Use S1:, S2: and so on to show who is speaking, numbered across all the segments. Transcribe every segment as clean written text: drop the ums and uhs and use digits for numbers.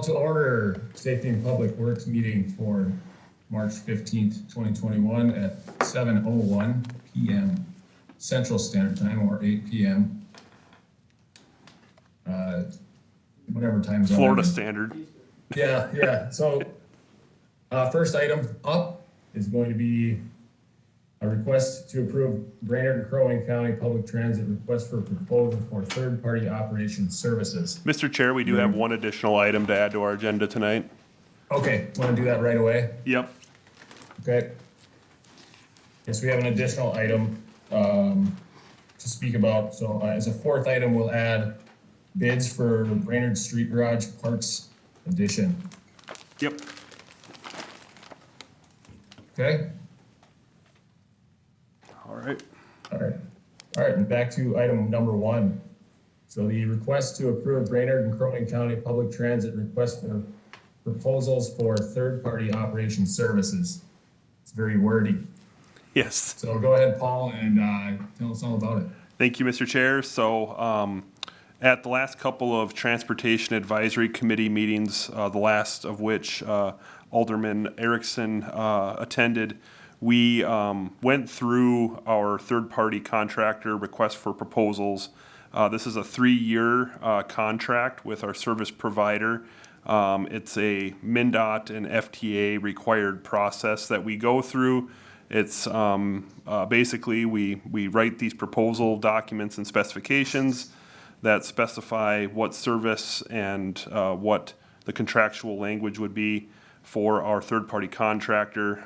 S1: to order Safety and Public Works meeting for March 15th, 2021 at 7:01 p.m. Central Standard Time, or 8 p.m. Whatever time zone.
S2: Florida Standard.
S1: Yeah. So first item up is going to be a request to approve Brainerd and Crow Wing County Public Transit request for proposal for third-party operation services.
S2: Mr. Chair, we do have one additional item to add to our agenda tonight.
S1: Okay, want to do that right away?
S2: Yep.
S1: Okay. Yes, we have an additional item to speak about. So as a fourth item, we'll add bids for Brainerd Street Garage Parks Edition.
S2: Yep.
S1: Okay?
S2: All right.
S1: All right, and back to item number 1. So the request to approve Brainerd and Crow Wing County Public Transit request for proposals for third-party operation services. It's very wordy.
S2: Yes.
S1: So go ahead, Paul, and tell us all about it.
S2: Thank you, Mr. Chair. So at the last couple of Transportation Advisory Committee meetings, the last of which Alderman Erickson attended, we went through our third-party contractor request for proposals. This is a 3-year contract with our service provider. It's a MnDOT and FTA required process that we go through. It's basically we write these proposal documents and specifications that specify what service and what the contractual language would be for our third-party contractor.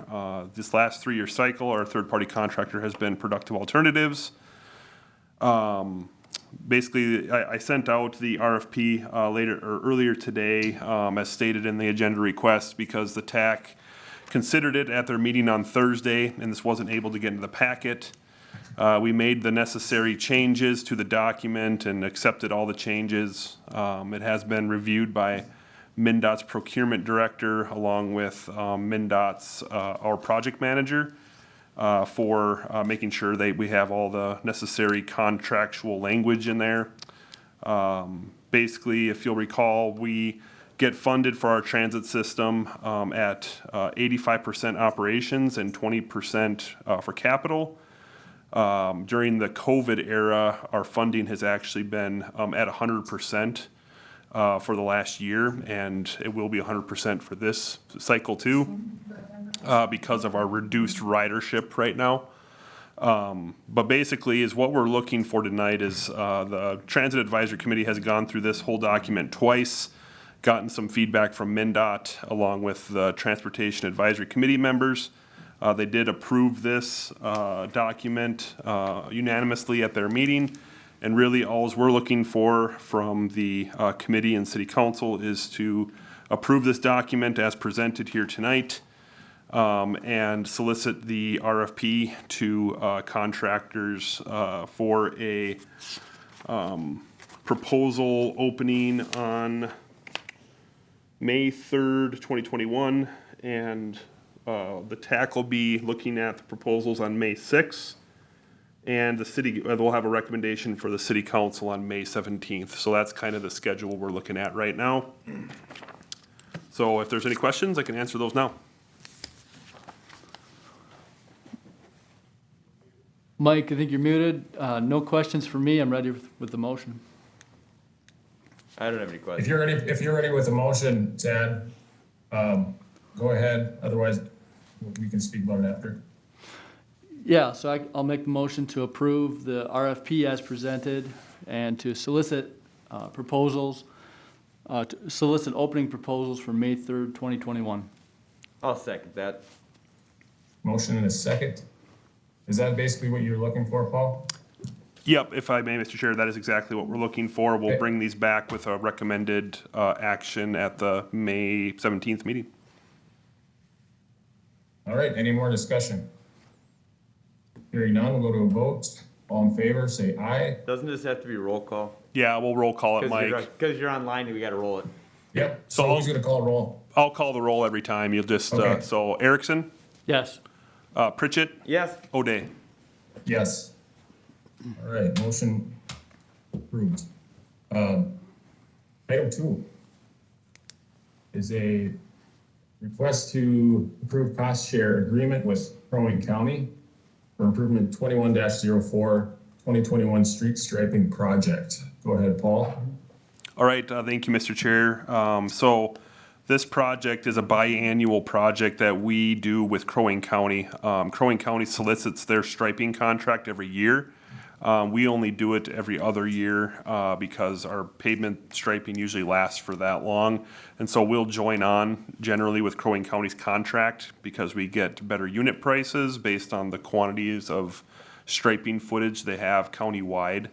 S2: This last 3-year cycle, our third-party contractor has been Productive Alternatives. Basically, I sent out the RFP earlier today, as stated in the agenda request, because the TAC considered it at their meeting on Thursday, and this wasn't able to get into the packet. We made the necessary changes to the document and accepted all the changes. It has been reviewed by MnDOT's procurement director, along with MnDOT's our project manager, for making sure that we have all the necessary contractual language in there. Basically, if you'll recall, we get funded for our transit system at 85% operations and 20% for capital. During the COVID era, our funding has actually been at 100% for the last year, and it will be 100% for this cycle too, because of our reduced ridership right now. But basically, is what we're looking for tonight is the Transit Advisory Committee has gone through this whole document twice, gotten some feedback from MnDOT along with the Transportation Advisory Committee members. They did approve this document unanimously at their meeting. And really, all we're looking for from the committee and city council is to approve this document as presented here tonight, and solicit the RFP to contractors for a proposal opening on May 3rd, 2021, and the TAC will be looking at the proposals on May 6th. And the city will have a recommendation for the city council on May 17th. So that's kind of the schedule we're looking at right now. So if there's any questions, I can answer those now.
S3: Mike, I think you're muted. No questions for me. I'm ready with the motion.
S4: I don't have any questions.
S1: If you're ready with the motion, Tad, go ahead. Otherwise, we can speak about it after.
S3: Yeah, so I'll make the motion to approve the RFP as presented and to solicit proposals, solicit opening proposals for May 3rd, 2021.
S4: I'll second that.
S1: Motion and a second. Is that basically what you're looking for, Paul?
S2: Yep, if I may, Mr. Chair, that is exactly what we're looking for. We'll
S1: Okay.
S2: bring these back with a recommended action at the May 17th meeting.
S1: All right, any more discussion? Hearing none, we'll go to a vote. All in favor, say aye.
S4: Doesn't this have to be roll call?
S2: Yeah, we'll roll call it, Mike.
S4: Because you're online, we got to roll it.
S1: Yep,
S2: So
S1: so who's gonna call roll?
S2: I'll call the roll every time. You'll just,
S1: Okay.
S2: so Erickson,
S3: Yes.
S2: Pritchett,
S4: Yes.
S2: O'Day.
S1: Yes. All right, motion approved. Item 2. is a request to approve cost share agreement with Crow Wing County for improvement 21-04, 2021 street striping project. Go ahead, Paul.
S2: All right, thank you, Mr. Chair. So this project is a biannual project that we do with Crow Wing County. Crow Wing County solicits their striping contract every year. We only do it every other year because our pavement striping usually lasts for that long. And so we'll join on generally with Crow Wing County's contract because we get better unit prices based on the quantities of striping footage they have county-wide.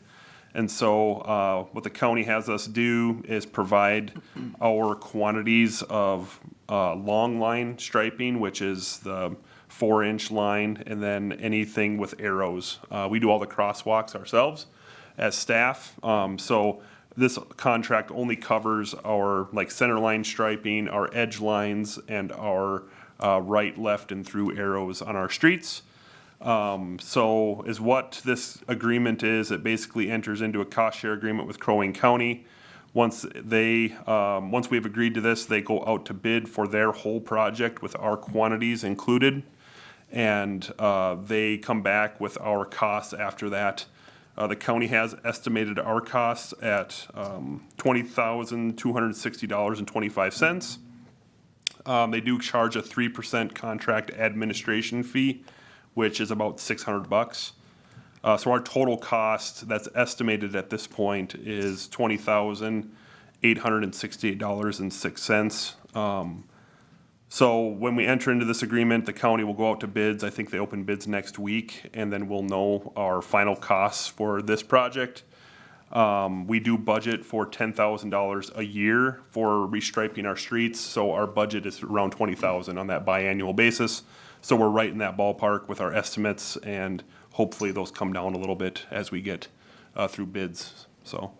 S2: And so what the county has us do is provide our quantities of long line striping, which is the 4-inch line, and then anything with arrows. We do all the crosswalks ourselves as staff. So this contract only covers our like center line striping, our edge lines, and our right, left, and through arrows on our streets. So is what this agreement is. It basically enters into a cost share agreement with Crow Wing County. Once we've agreed to this, they go out to bid for their whole project with our quantities included. And they come back with our costs after that. The county has estimated our costs at $20,260.25. They do charge a 3% contract administration fee, which is about $600. So our total cost that's estimated at this point is $20,868.06. So when we enter into this agreement, the county will go out to bids. I think they open bids next week, and then we'll know our final costs for this project. We do budget for $10,000 a year for restriping our streets, so our budget is around $20,000 on that biannual basis. So we're right in that ballpark with our estimates, and hopefully those come down a little bit as we get through bids. So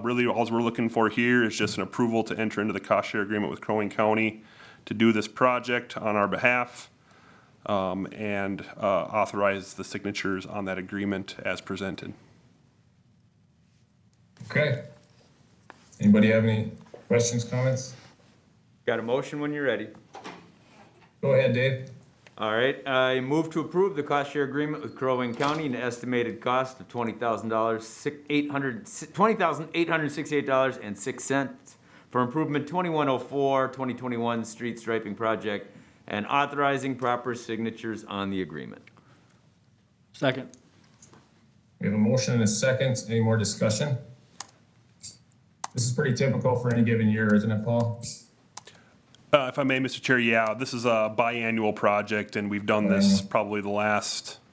S2: really all we're looking for here is just an approval to enter into the cost share agreement with Crow Wing County to do this project on our behalf, and authorize the signatures on that agreement as presented.
S1: Okay. Anybody have any questions, comments?
S4: Got a motion when you're ready.
S1: Go ahead, Dave.
S4: All right, I move to approve the cost share agreement with Crow Wing County, an estimated cost of $20,868.06 for improvement 2104, 2021 street striping project, and authorizing proper signatures on the agreement.
S3: Second.
S1: We have a motion and a second. Any more discussion? This is pretty typical for any given year, isn't it, Paul?
S2: If I may, Mr. Chair, yeah, this is a biannual project, and we've done this probably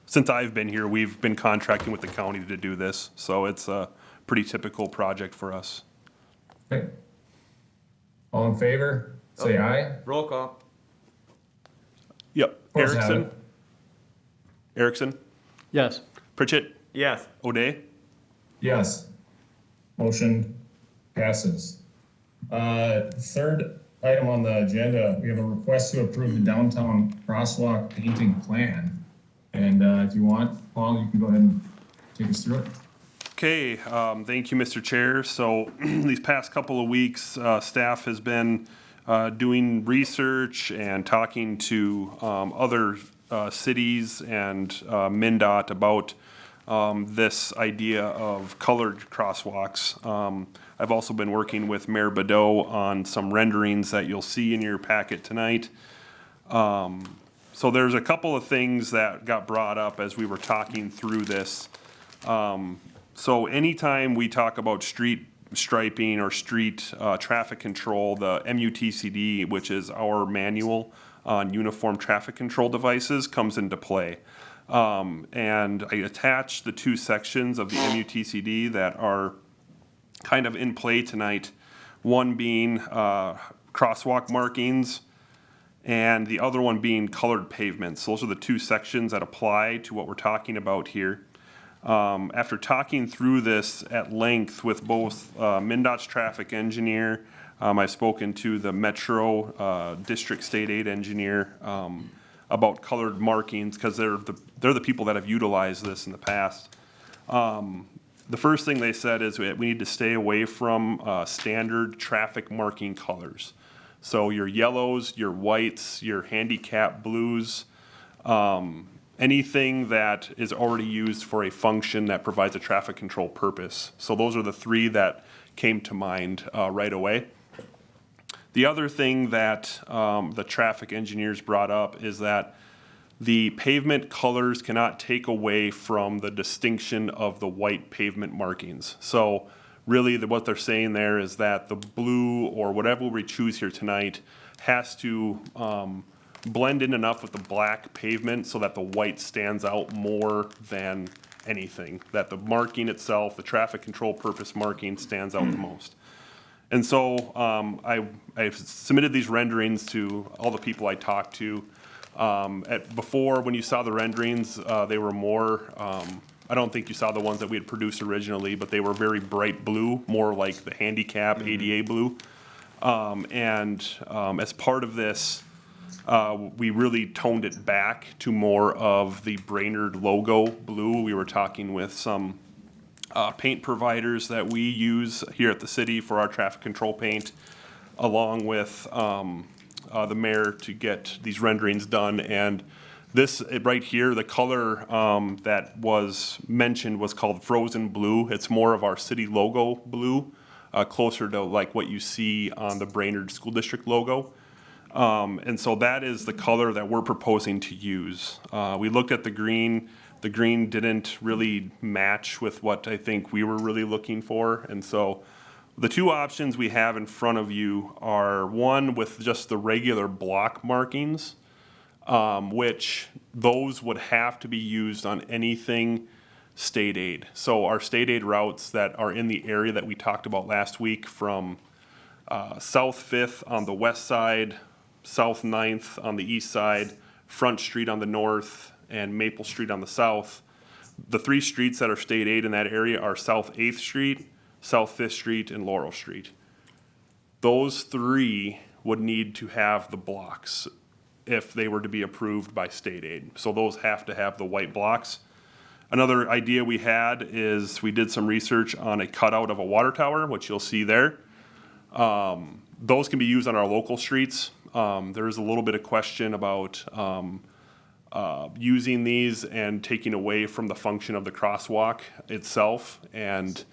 S2: since I've been here, we've been contracting with the county to do this. So it's a pretty typical project for us.
S1: Okay. All in favor, say aye.
S4: Roll call.
S2: Yep.
S1: Course have
S2: Erickson?
S1: it.
S2: Erickson?
S3: Yes.
S2: Pritchett?
S4: Yes.
S2: O'Day?
S1: Yes. Motion passes. Third item on the agenda, we have a request to approve the downtown crosswalk painting plan. And if you want, Paul, you can go ahead and take us through it.
S2: Okay, thank you, Mr. Chair. So these past couple of weeks, staff has been doing research and talking to other cities and MnDOT about this idea of colored crosswalks. I've also been working with Mayor Badeau on some renderings that you'll see in your packet tonight. So there's a couple of things that got brought up as we were talking through this. So anytime we talk about street striping or street traffic control, the MUTCD, which is our manual on uniform traffic control devices, comes into play. And I attached the two sections of the MUTCD that are kind of in play tonight. One being crosswalk markings, and the other one being colored pavements. Those are the two sections that apply to what we're talking about here. After talking through this at length with both MnDOT's traffic engineer, I've spoken to the Metro District State Aid engineer about colored markings because they're the people that have utilized this in the past. The first thing they said is we need to stay away from standard traffic marking colors. So your yellows, your whites, your handicap blues, anything that is already used for a function that provides a traffic control purpose. So those are the three that came to mind right away. The other thing that the traffic engineers brought up is that the pavement colors cannot take away from the distinction of the white pavement markings. So really what they're saying there is that the blue or whatever we choose here tonight has to blend in enough with the black pavement so that the white stands out more than anything. That the marking itself, the traffic control purpose marking, stands out the most. And so I've submitted these renderings to all the people I talked to. Before, when you saw the renderings, they were more, I don't think you saw the ones that we had produced originally, but they were very bright blue, more like the handicap ADA blue. As part of this, we really toned it back to more of the Brainerd logo blue. We were talking with some paint providers that we use here at the city for our traffic control paint, along with the mayor to get these renderings done. And this right here, the color that was mentioned was called frozen blue. It's more of our city logo blue, closer to like what you see on the Brainerd School District logo. And so that is the color that we're proposing to use. We looked at the green. The green didn't really match with what I think we were really looking for. And so the two options we have in front of you are one with just the regular block markings, which those would have to be used on anything state aid. So our state aid routes that are in the area that we talked about last week, from South 5th on the west side, South 9th on the east side, Front Street on the north, and Maple Street on the south. The three streets that are state aid in that area are South 8th Street, South 5th Street, and Laurel Street. Those three would need to have the blocks if they were to be approved by state aid. So those have to have the white blocks. Another idea we had is we did some research on a cutout of a water tower, which you'll see there. Those can be used on our local streets. There is a little bit of question about using these and taking away from the function of the crosswalk itself. And,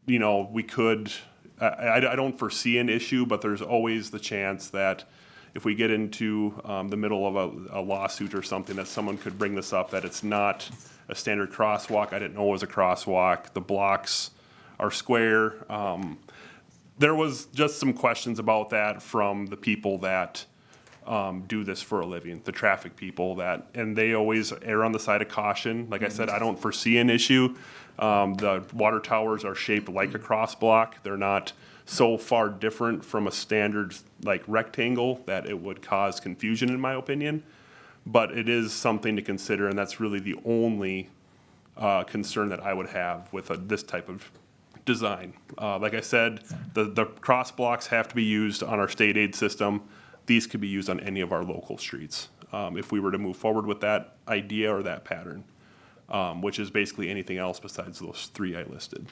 S2: you know, we could, I don't foresee an issue, but there's always the chance that if we get into the middle of a lawsuit or something, that someone could bring this up, that it's not a standard crosswalk. I didn't know it was a crosswalk. The blocks are square. There was just some questions about that from the people that do this for a living, the traffic people, that, and they always err on the side of caution. Like I said, I don't foresee an issue. The water towers are shaped like a cross block. They're not so far different from a standard like rectangle that it would cause confusion, in my opinion. But it is something to consider, and that's really the only concern that I would have with this type of design. Like I said, the cross blocks have to be used on our state aid system. These could be used on any of our local streets if we were to move forward with that idea or that pattern, which is basically anything else besides those three I listed.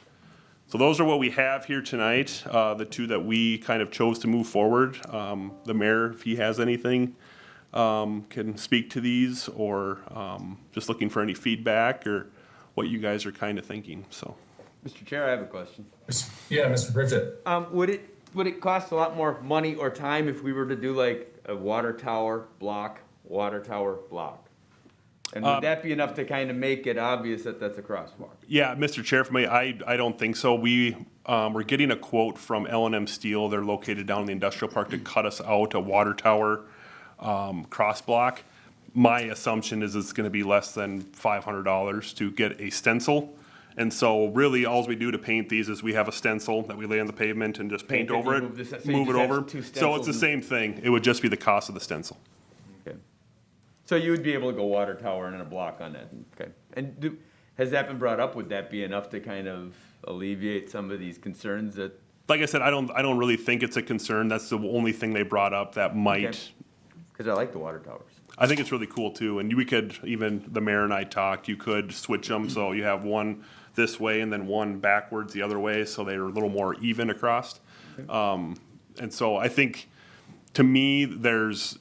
S2: So those are what we have here tonight, the two that we kind of chose to move forward. The mayor, if he has anything, can speak to these, or just looking for any feedback or what you guys are kind of thinking, so.
S4: Mr. Chair, I have a question.
S1: Yeah, Mr. Bridget.
S4: Would it cost a lot more money or time if we were to do like a water tower block, water tower block? And would that be enough to kind of make it obvious that that's a crosswalk?
S2: Yeah, Mr. Chair, for me, I don't think so. We're getting a quote from L&M Steel. They're located down in the industrial park to cut us out a water tower cross block. My assumption is it's going to be less than $500 to get a stencil. And so really all we do to paint these is we have a stencil that we lay on the pavement and just paint over it, move it over. So it's the same thing. It would just be the cost of the stencil.
S4: Okay. So you would be able to go water tower and then a block on that. Okay. And has that been brought up? Would that be enough to kind of alleviate some of these concerns that?
S2: Like I said, I don't really think it's a concern. That's the only thing they brought up that might.
S4: Because I like the water towers.
S2: I think it's really cool too. And we could, even the mayor and I talked, you could switch them. So you have one this way and then one backwards the other way, so they're a little more even across. And so I think, to me, there's,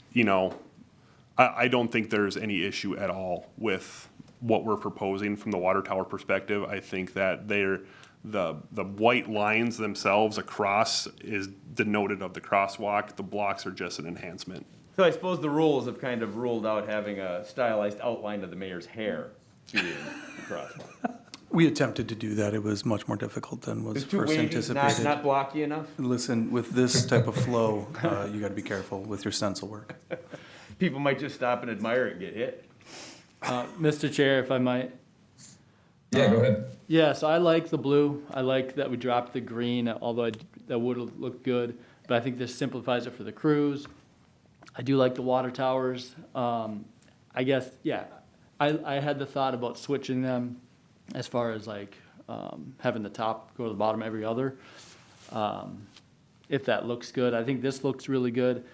S2: I don't think there's any issue at all with what we're proposing from the water tower perspective. I think that the white lines themselves across is denoted of the crosswalk. The blocks are just an enhancement.
S4: So I suppose the rules have kind of ruled out having a stylized outline of the mayor's hair being the crosswalk.
S5: We attempted to do that. It was much more difficult than was
S4: It's too
S5: first
S4: wavy,
S5: anticipated.
S4: not blocky enough?
S5: Listen, with this type of flow, you gotta be careful with your stencil work.
S4: People might just stop and admire it and get hit.
S3: Mr. Chair, if I might.
S1: Yeah, go ahead.
S3: Yeah, so I like the blue. I like that we dropped the green, although that would look good. But I think this simplifies it for the crews. I do like the water towers. I guess, yeah, I had the thought about switching them as far as like having the top go to the bottom every other. If that looks good, I think this looks really good.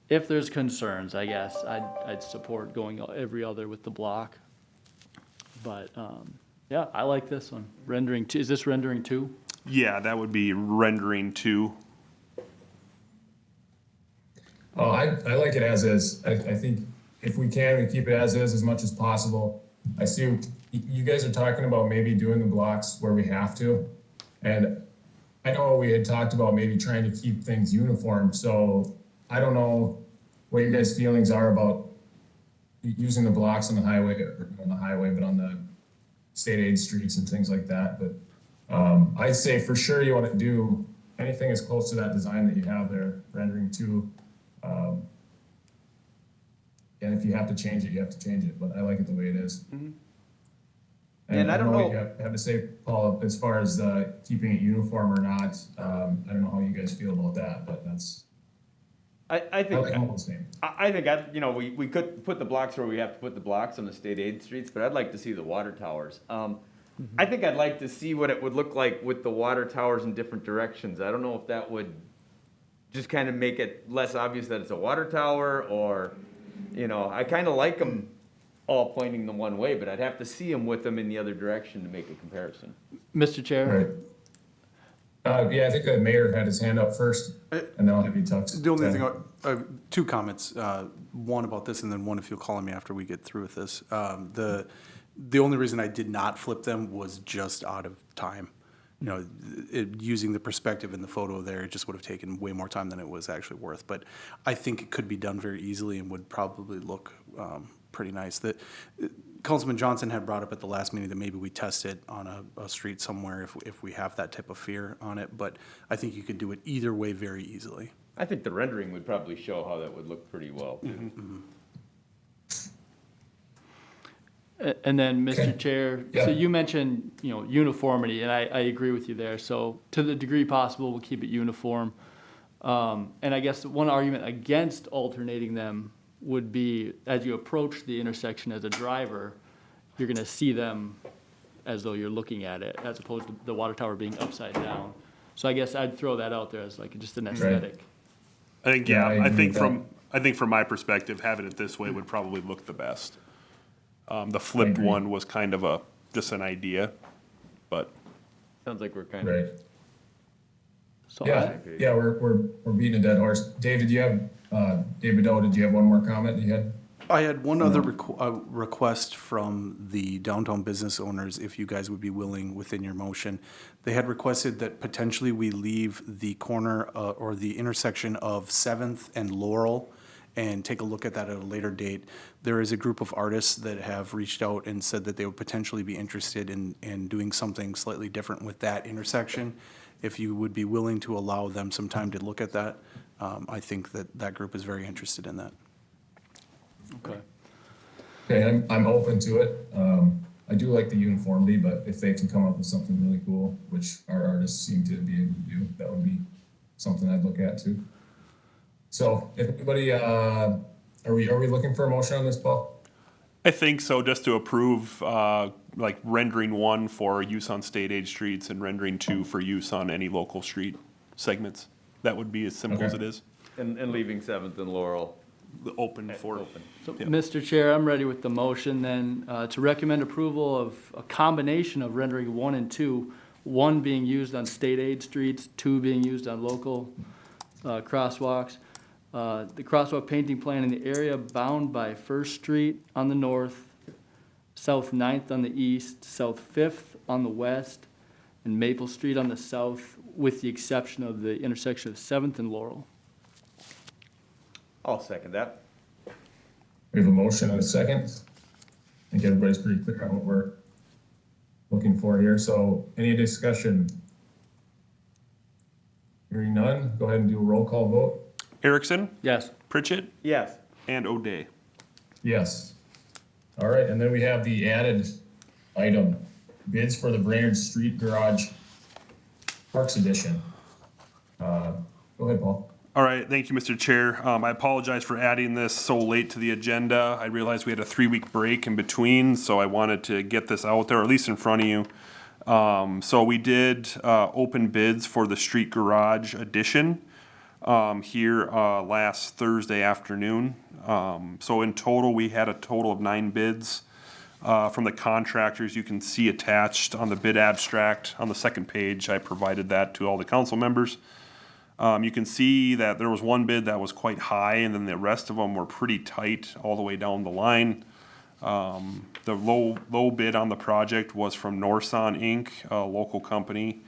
S3: If there's concerns, I guess, I'd support going every other with the block. But, yeah, I like this one. Rendering two, is this rendering 2?
S2: Yeah, that would be rendering 2.
S1: Oh, I like it as is. I think if we can, we keep it as is as much as possible. I see you guys are talking about maybe doing the blocks where we have to. And I know we had talked about maybe trying to keep things uniform. So I don't know what your guys' feelings are about using the blocks on the highway, or on the highway, but on the state aid streets and things like that. But I'd say for sure you want to do anything as close to that design that you have there, rendering 2. And if you have to change it, you have to change it, but I like it the way it is.
S4: Mm-hmm.
S1: And I don't know what
S4: know-
S1: you have to say, Paul, as far as keeping it uniform or not. I don't know how you guys feel about that, but that's,
S4: I
S1: I
S4: think,
S1: like all the same.
S4: I think, we could put the blocks where we have to put the blocks on the state aid streets, but I'd like to see the water towers. I think I'd like to see what it would look like with the water towers in different directions. I don't know if that would just kind of make it less obvious that it's a water tower, or, I kind of like them all pointing the one way, but I'd have to see them with them in the other direction to make a comparison.
S3: Mr. Chair?
S1: Right. Yeah, I think the mayor had his hand up first, and then I'll have you talk.
S5: The only thing, two comments, one about this and then one if you'll call on me after we get through with this. The only reason I did not flip them was just out of time. Using the perspective in the photo there, it just would have taken way more time than it was actually worth. But I think it could be done very easily and would probably look pretty nice. Councilman Johnson had brought up at the last meeting that maybe we test it on a street somewhere if we have that type of fear on it. But I think you could do it either way very easily.
S4: I think the rendering would probably show how that would look pretty well.
S3: And then, Mr.
S1: Okay.
S3: Chair,
S1: Yeah.
S3: so you mentioned, uniformity, and I agree with you there. So to the degree possible, we'll keep it uniform. And I guess one argument against alternating them would be, as you approach the intersection as a driver, you're gonna see them as though you're looking at it, as opposed to the water tower being upside down. So I guess I'd throw that out there as like just an aesthetic.
S2: I think,
S1: Yeah, I
S2: I
S1: agree
S2: think
S1: with that.
S2: from my perspective, having it this way would probably look the best. The flipped
S1: agree.
S2: one was kind of just an idea, but
S4: Sounds like we're kind
S1: Right.
S4: of,
S3: So
S1: Yeah, yeah, we're beating a dead horse. David, David O, did you have one more comment that you had?
S5: I had one other request from the downtown business owners, if you guys would be willing within your motion. They had requested that potentially we leave the corner or the intersection of 7th and Laurel and take a look at that at a later date. There is a group of artists that have reached out and said that they would potentially be interested in doing something slightly different with that intersection. If you would be willing to allow them some time to look at that, I think that group is very interested in that.
S3: Okay.
S1: Okay, I'm open to it. I do like the uniformity, but if they can come up with something really cool, which our artists seem to be able to do, that would be something I'd look at too. So if anybody, are we looking for a motion on this, Paul?
S2: I think so, just to approve, like rendering 1 for use on state aid streets and rendering 2 for use on any local street segments. That would be as simple as it
S1: Okay.
S2: is,
S4: and leaving 7th and Laurel
S2: open for.
S4: open.
S3: So,
S2: Yeah.
S3: Mr. Chair, I'm ready with the motion then, to recommend approval of a combination of rendering 1 and 2, 1 being used on state aid streets, 2 being used on local crosswalks. The crosswalk painting plan in the area bound by First Street on the north, South 9th on the east, South 5th on the west, and Maple Street on the south, with the exception of the intersection of 7th and Laurel.
S4: I'll second that.
S1: We have a motion and a second. I think everybody's pretty clear on what we're looking for here. So any discussion? Hearing none, go ahead and do a roll call vote.
S2: Erickson,
S3: Yes.
S2: Pritchett,
S4: Yes.
S2: and O'Day.
S1: Yes. All right, and then we have the added item, bids for the Brainerd Street Garage Parks Edition. Go ahead, Paul.
S2: All right, thank you, Mr. Chair. I apologize for adding this so late to the agenda. I realized we had a 3-week break in between, so I wanted to get this out there, or at least in front of you. So we did open bids for the Street Garage Edition here last Thursday afternoon. So in total, we had a total of 9 bids from the contractors. You can see attached on the bid abstract on the second page. I provided that to all the council members. You can see that there was one bid that was quite high, and then the rest of them were pretty tight all the way down the line. The low bid on the project was from Norson Inc., a local company,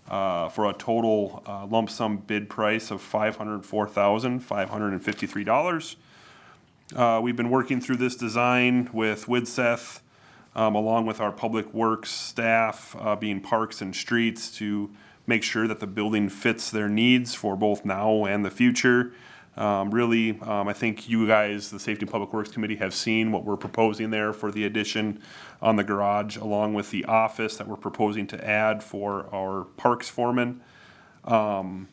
S2: for a total lump sum bid price of $504,553. We've been working through this design with Widseth, along with our public works staff, being Parks and Streets, to make sure that the building fits their needs for both now and the future. I think you guys, the Safety and Public Works Committee, have seen what we're proposing there for the addition on the garage, along with the office that we're proposing to add for our parks foreman. And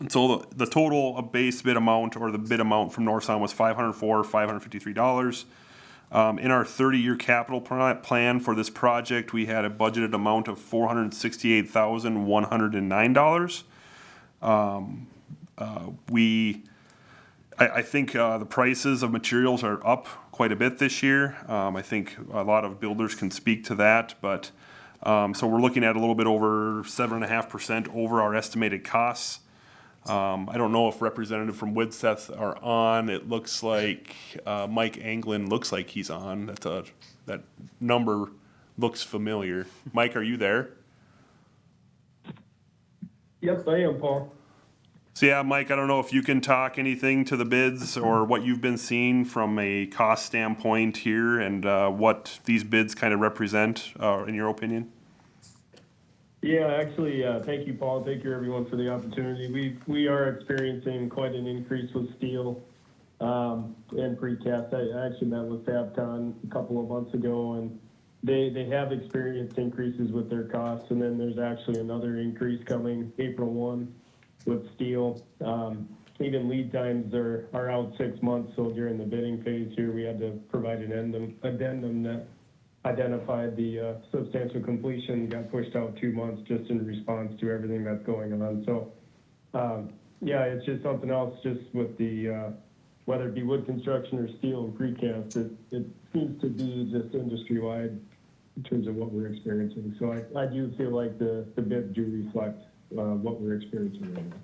S2: so the total base bid amount, or the bid amount from Norson, was $504,553. In our 30-year capital plan for this project, we had a budgeted amount of $468,109. I think the prices of materials are up quite a bit this year. I think a lot of builders can speak to that, but so we're looking at a little bit over 7.5% over our estimated costs. I don't know if representative from Widseth are on. It looks like Mike Anglin looks like he's on. That number looks familiar. Mike, are you there?
S6: Yes, I am, Paul.
S2: So yeah, Mike, I don't know if you can talk anything to the bids or what you've been seeing from a cost standpoint here, and what these bids kind of represent, in your opinion.
S6: Yeah, actually, thank you, Paul. Thank you, everyone, for the opportunity. We are experiencing quite an increase with steel and precast. I actually met with Fabcon a couple of months ago, and they have experienced increases with their costs, and then there's actually another increase coming April 1 with steel. Even lead times are out 6 months, so during the bidding phase here, we had to provide an addendum that identified the substantial completion got pushed out 2 months just in response to everything that's going on. So, yeah, it's just something else just with the, whether it be wood construction or steel and precast, it seems to be just industry-wide in terms of what we're experiencing. So I do feel like the bids do reflect what we're experiencing right now.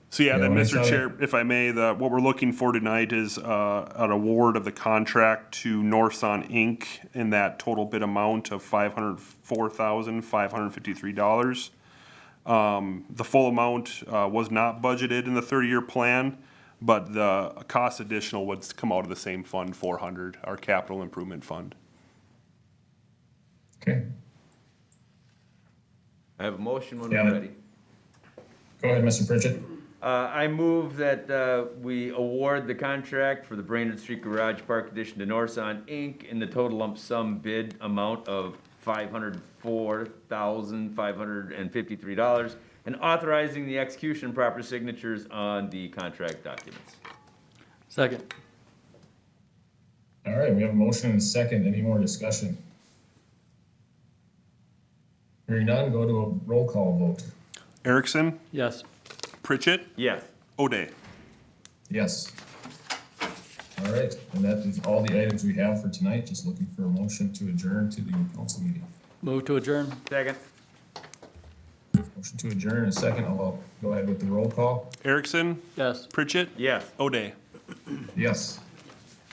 S2: So yeah,
S1: Yeah,
S2: then
S1: when I
S2: Mr.
S1: saw
S2: Chair, if I may, what we're looking for tonight is an award of the contract to Norson Inc. in that total bid amount of $504,553. The full amount was not budgeted in the 30-year plan, but the cost additional would come out of the same fund, 400, our capital improvement fund.
S1: Okay,
S4: I have a motion when
S1: Yeah.
S4: we're ready.
S1: go ahead, Mr. Pritchett.
S4: I move that we award the contract for the Brainerd Street Garage Park Edition to Norson Inc. in the total lump sum bid amount of $504,553, and authorizing the execution of proper signatures on the contract documents.
S3: Second.
S1: All right, we have a motion and a second. Any more discussion? Hearing none, go to a roll call vote.
S2: Erickson,
S3: Yes.
S2: Pritchett,
S4: Yes.
S2: O'Day.
S1: Yes. All right, and that is all the items we have for tonight. Just looking for a motion to adjourn to the council meeting.
S3: Move to adjourn.
S4: Second.
S1: Motion to adjourn, a second. I'll go ahead with the roll call.
S2: Erickson,
S3: Yes.
S2: Pritchett,
S4: Yes.
S2: O'Day.
S1: Yes.